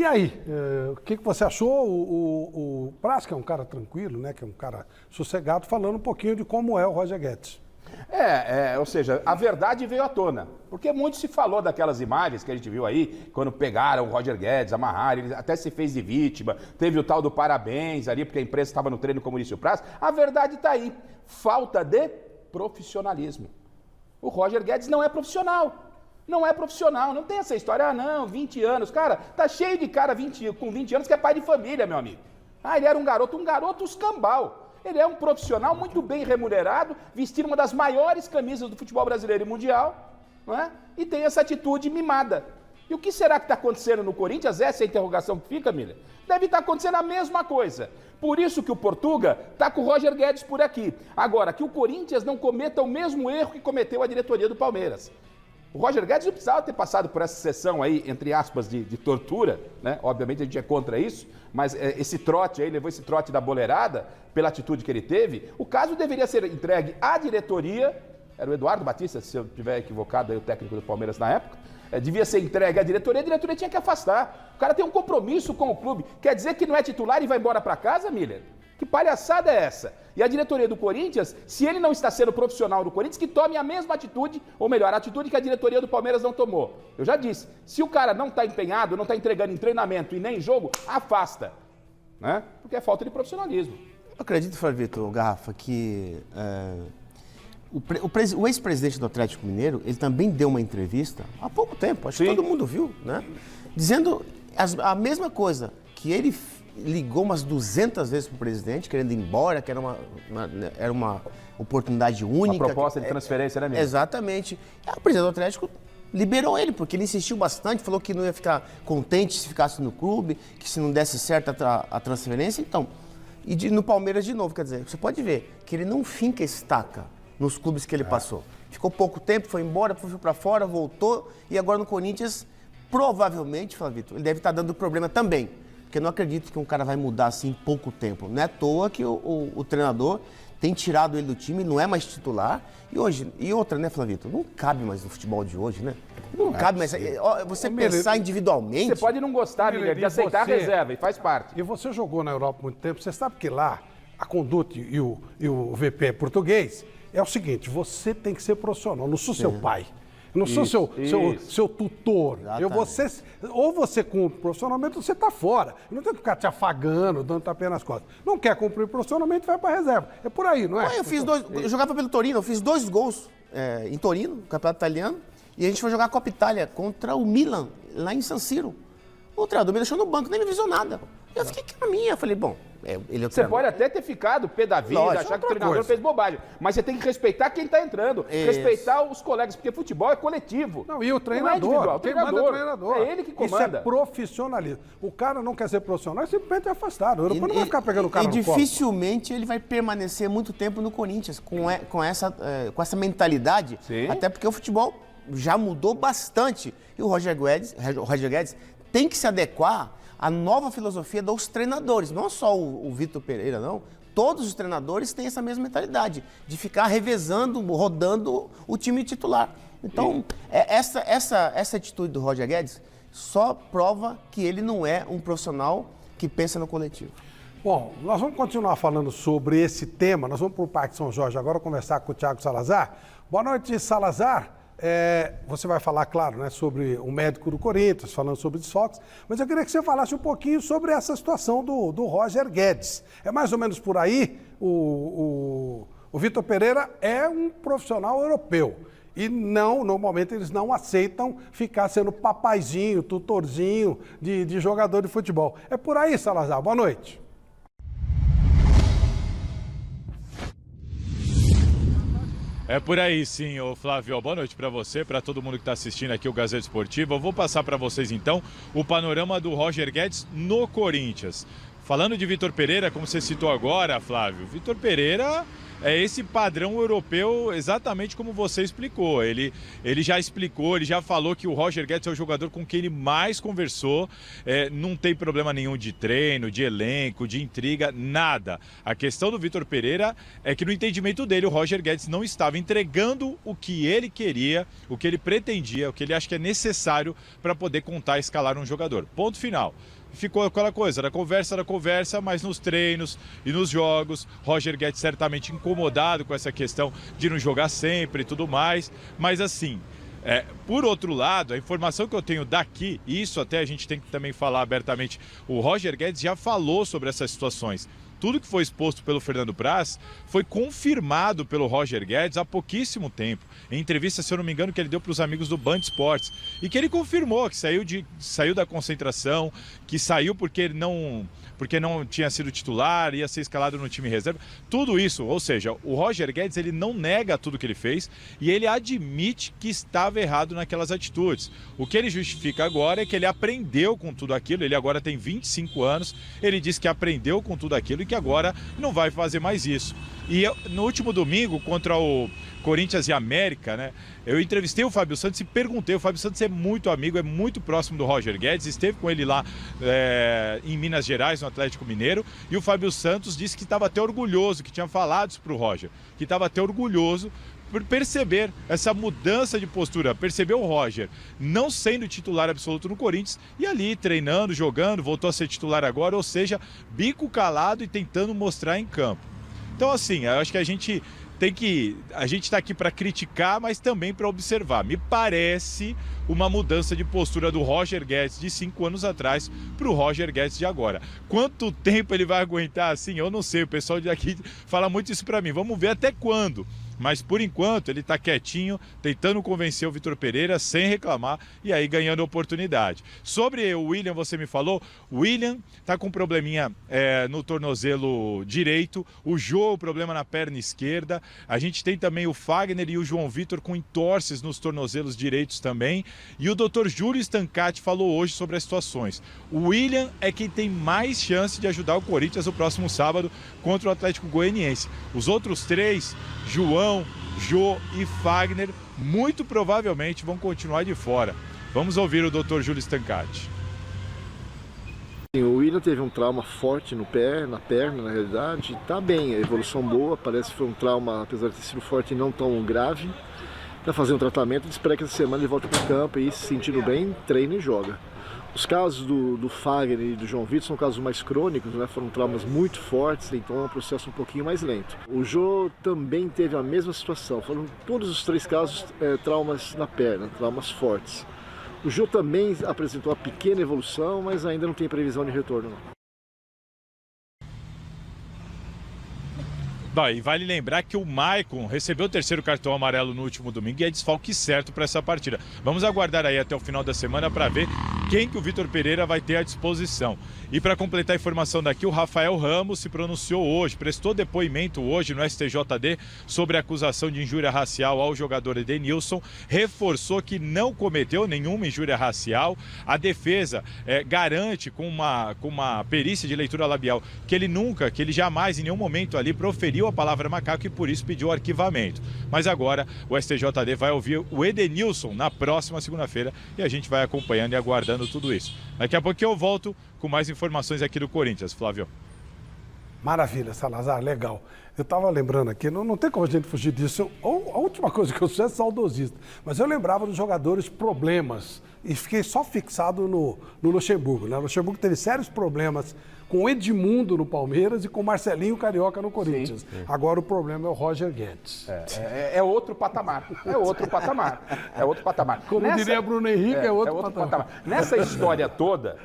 aí, o que você achou? O Praz, que é um cara tranquilo, né? Que é um cara sossegado, falando um pouquinho de como é o Roger Guedes. Ou seja, a verdade veio à tona. Porque muito se falou daquelas imagens que a gente viu aí, quando pegaram o Roger Guedes, amarraram, ele até se fez de vítima, teve o tal do parabéns ali, porque a imprensa estava no treino com o Maurício Praz. A verdade está aí. Falta de profissionalismo. O Roger Guedes não é profissional. Não é profissional, não tem essa história, 20 anos. Cara, tá cheio de cara com 20 anos que é pai de família, meu amigo. Ele era um garoto escambau. Ele é um profissional muito bem remunerado, vestindo uma das maiores camisas do futebol brasileiro e mundial, não é? E tem essa atitude mimada. E o que será que está acontecendo no Corinthians? Essa é a interrogação que fica, Miller. Deve estar acontecendo a mesma coisa. Por isso que o Portuga está com o Roger Guedes por aqui. Agora, que o Corinthians não cometa o mesmo erro que cometeu a diretoria do Palmeiras. O Roger Guedes não precisava ter passado por essa sessão aí, entre aspas, de tortura, né? Obviamente a gente é contra isso, mas esse trote aí, levou esse trote da boleirada, pela atitude que ele teve. O caso deveria ser entregue à diretoria, era o Eduardo Batista, se eu estiver equivocado, aí, o técnico do Palmeiras na época, devia ser entregue à diretoria, a diretoria tinha que afastar. O cara tem um compromisso com o clube, quer dizer que não é titular e vai embora para casa, Miller? Que palhaçada é essa? E a diretoria do Corinthians, se ele não está sendo profissional do Corinthians, que tome a mesma atitude, ou melhor, a atitude que a diretoria do Palmeiras não tomou. Eu já disse, se o cara não está empenhado, não está entregando em treinamento e nem em jogo, afasta. Né? Porque é falta de profissionalismo. Eu acredito, Flávio Vitor, Garrafa, que o ex-presidente do Atlético Mineiro, ele também deu uma entrevista há pouco tempo, acho que todo mundo viu, né? Dizendo a mesma coisa, que ele ligou umas 200 vezes para o presidente, querendo ir embora, que era uma oportunidade única. Uma proposta de transferência, né, mesmo? Exatamente. E o presidente do Atlético liberou ele, porque ele insistiu bastante, falou que não ia ficar contente se ficasse no clube, que se não desse certo a transferência. Então, no Palmeiras de novo, quer dizer, você pode ver que ele não finca estaca nos clubes que ele passou. Ficou pouco tempo, foi embora, foi para fora, voltou, e agora no Corinthians, provavelmente, Flávio Vitor, ele deve estar dando problema também. Porque eu não acredito que um cara vai mudar assim em pouco tempo. Não é à toa que o treinador tem tirado ele do time, não é mais titular. E outra, né, Flavito? Não cabe mais no futebol de hoje, né? Não cabe mais. Você pensar individualmente. Você pode não gostar, Miller, de aceitar a reserva, e faz parte. E você jogou na Europa há muito tempo, você sabe que lá a Conduta e o VP português é o seguinte: você tem que ser profissional, não sou seu pai. Não sou seu tutor. Ou você cumpre profissionalmente ou você está fora. Eu não tenho que ficar te afagando, dando tapinha nas costas. Não quer cumprir profissionalmente, vai para a reserva. É por aí, não é? Eu jogava pelo Torino, eu fiz 2 gols em Torino, no campeonato italiano, e a gente foi jogar a Copa Itália contra o Milan, lá em San Siro. O treinador me deixou no banco, nem me avisou nada. Eu fiquei aqui na minha, falei, bom, ele é o Você pode até ter ficado pé da vida, achar que o treinador fez bobagem, mas você tem que respeitar quem está entrando, respeitar os colegas, porque futebol é coletivo. Não, e o treinador, não é quem manda é o treinador. É ele que comanda. Isso é profissionalismo. O cara não quer ser profissional, é simplesmente afastado. O europeu não vai ficar pegando o cara no colo. E dificilmente ele vai permanecer muito tempo no Corinthians, com essa mentalidade, até porque o futebol já mudou bastante. E o Roger Guedes tem que se adequar à nova filosofia dos treinadores, não só o Vitor Pereira, não. Todos os treinadores têm essa mesma mentalidade, de ficar revezando, rodando o time titular. Então, essa atitude do Roger Guedes só prova que ele não é um profissional que pensa no coletivo. Bom, nós vamos continuar falando sobre esse tema. Nós vamos para o Parque São Jorge agora conversar com o Thiago Salazar. Boa noite, Salazar. Você vai falar, claro, né, sobre o médico do Corinthians, falando sobre desfalques, mas eu queria que você falasse um pouquinho sobre essa situação do Roger Guedes. É mais ou menos por aí, o Vitor Pereira é um profissional europeu e normalmente eles não aceitam ficar sendo papaizinho, tutorzinho de jogador de futebol. É por aí, Salazar, boa noite. É por aí sim, ô Flávio. Boa noite para você, para todo mundo que está assistindo aqui o Gazeta Esportiva. Eu vou passar para vocês então o panorama do Roger Guedes no Corinthians. Falando de Vitor Pereira, como você citou agora, Flávio, Vitor Pereira é esse padrão europeu exatamente como você explicou. Ele já explicou, ele já falou que o Roger Guedes é o jogador com quem ele mais conversou, não tem problema nenhum de treino, de elenco, de intriga, nada. A questão do Vitor Pereira é que no entendimento dele o Roger Guedes não estava entregando o que ele queria, o que ele pretendia, o que ele acha que é necessário para poder contar e escalar um jogador. Ponto final. Ficou aquela coisa, era conversa, mas nos treinos e nos jogos, Roger Guedes certamente incomodado com essa questão de não jogar sempre e tudo mais, mas assim, por outro lado, a informação que eu tenho daqui, e isso até a gente tem que também falar abertamente, o Roger Guedes já falou sobre essas situações. Tudo que foi exposto pelo Fernando Praz foi confirmado pelo Roger Guedes há pouquíssimo tempo. Em entrevista, se eu não me engano, que ele deu para os amigos do Band Esportes. E que ele confirmou que saiu da concentração, que saiu porque não tinha sido titular, ia ser escalado no time reserva. Tudo isso, ou seja, o Roger Guedes ele não nega tudo que ele fez e ele admite que estava errado naquelas atitudes. O que ele justifica agora é que ele aprendeu com tudo aquilo, ele agora tem 25 anos, ele diz que aprendeu com tudo aquilo e que agora não vai fazer mais isso. E no último domingo, contra o Corinthians e América, né? Eu entrevistei o Fábio Santos e perguntei, o Fábio Santos é muito amigo, é muito próximo do Roger Guedes, esteve com ele lá em Minas Gerais, no Atlético Mineiro, e o Fábio Santos disse que estava até orgulhoso, que tinha falado isso para o Roger, que estava até orgulhoso por perceber essa mudança de postura, perceber o Roger não sendo titular absoluto no Corinthians e ali treinando, jogando, voltou a ser titular agora, ou seja, bico calado e tentando mostrar em campo. Então assim, eu acho que a gente está aqui para criticar, mas também para observar. Me parece uma mudança de postura do Roger Guedes de 5 anos atrás para o Roger Guedes de agora. Quanto tempo ele vai aguentar assim? Eu não sei, o pessoal de aqui fala muito isso para mim. Vamos ver até quando. Mas por enquanto ele está quietinho, tentando convencer o Vitor Pereira sem reclamar e aí ganhando oportunidade. Sobre o William, você me falou, o William está com um probleminha no tornozelo direito, o Jô, problema na perna esquerda, a gente tem também o Fagner e o João Vitor com entorses nos tornozelos direitos também, e o Dr. Júlio Stancati falou hoje sobre as situações. O William é quem tem mais chance de ajudar o Corinthians no próximo sábado contra o Atlético Goianiense. Os outros 3, João, Jô e Fagner, muito provavelmente vão continuar de fora. Vamos ouvir o Dr. Júlio Stancati. O William teve um trauma forte no pé, na perna, na realidade. Está bem, a evolução boa, parece que foi um trauma, apesar de ter sido forte, não tão grave. Para fazer um tratamento, espera que essa semana ele volte para o campo e, se sentindo bem, treina e joga. Os casos do Fagner e do João Vitor são casos mais crônicos, né? Foram traumas muito fortes, então é um processo um pouquinho mais lento. O Jô também teve a mesma situação, foram todos os 3 casos traumas na perna, traumas fortes. O Jô também apresentou uma pequena evolução, mas ainda não tem previsão de retorno, não. E vale lembrar que o Maicon recebeu o 3º cartão amarelo no último domingo e é desfalque certo para essa partida. Vamos aguardar aí até o final da semana para ver quem que o Vitor Pereira vai ter à disposição. E para completar a informação daqui, o Rafael Ramos se pronunciou hoje, prestou depoimento hoje no STJD sobre a acusação de injúria racial ao jogador Edenilson, reforçou que não cometeu nenhuma injúria racial. A defesa garante com uma perícia de leitura labial que ele jamais, em nenhum momento ali, proferiu a palavra macaco e por isso pediu o arquivamento. Mas agora o STJD vai ouvir o Edenilson na próxima segunda-feira e a gente vai acompanhando e aguardando tudo isso. Daqui a pouco eu volto com mais informações aqui do Corinthians, Flávio. Maravilha, Salazar, legal. Eu estava lembrando aqui, não tem como a gente fugir disso. A última coisa que eu sou é saudosista, mas eu lembrava dos jogadores problemas e fiquei só fixado no Luxemburgo. Né? O Luxemburgo teve sérios problemas com o Edmundo no Palmeiras e com o Marcelinho Carioca no Corinthians. Sim. Agora o problema é o Roger Guedes. É outro patamar. É outro patamar. É outro patamar. Como diria Bruno Henrique, é outro patamar. Nessa história toda,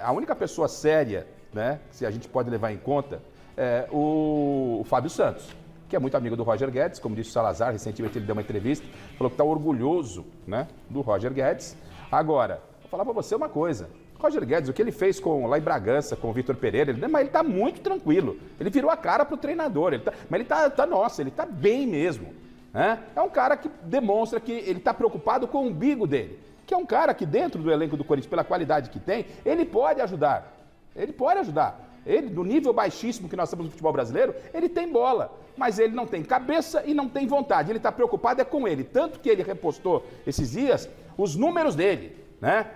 a única pessoa séria, né, que a gente pode levar em conta, é o Fábio Santos, que é muito amigo do Roger Guedes, como disse o Salazar, recentemente ele deu uma entrevista, falou que está orgulhoso, né, do Roger Guedes. Agora, vou falar para você uma coisa. Roger Guedes, o que ele fez lá em Bragança, com o Vitor Pereira, mas ele está muito tranquilo. Ele virou a cara para o treinador. Mas ele está bem mesmo. Né? É um cara que demonstra que ele está preocupado com o umbigo dele. Que é um cara que dentro do elenco do Corinthians, pela qualidade que tem, ele pode ajudar. Ele pode ajudar. Ele, do nível baixíssimo que nós temos no futebol brasileiro, ele tem bola, mas ele não tem cabeça e não tem vontade. Ele está preocupado com ele. Tanto que ele repostou esses dias os números dele, né?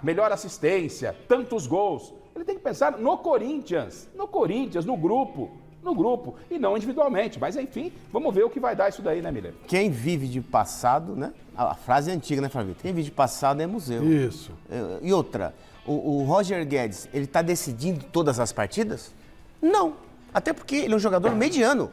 Melhor assistência, tantos gols. Ele tem que pensar no Corinthians, no grupo, e não individualmente. Mas, enfim, vamos ver o que vai dar isso daí, né, Miller? Quem vive de passado, né? A frase é antiga, né, Flávio? Quem vive de passado é museu. Isso. E outra, o Roger Guedes, ele está decidindo todas as partidas? Não. Até porque ele é um jogador mediano.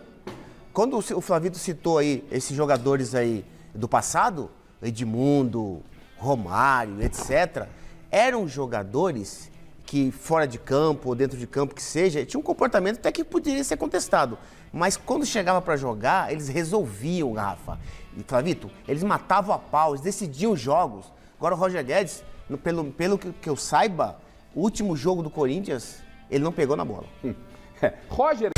Quando o Flavito citou aí esses jogadores aí do passado, Edmundo, Romário, etc., eram jogadores que fora de campo ou dentro de campo que seja, tinha um comportamento até que poderia ser contestado. Mas quando chegava para jogar, eles resolviam, Rafa. E, Flavito, eles matavam a pau, eles decidiam jogos. Agora o Roger Guedes, pelo que eu saiba, o último jogo do Corinthians, ele não pegou na bola. Roger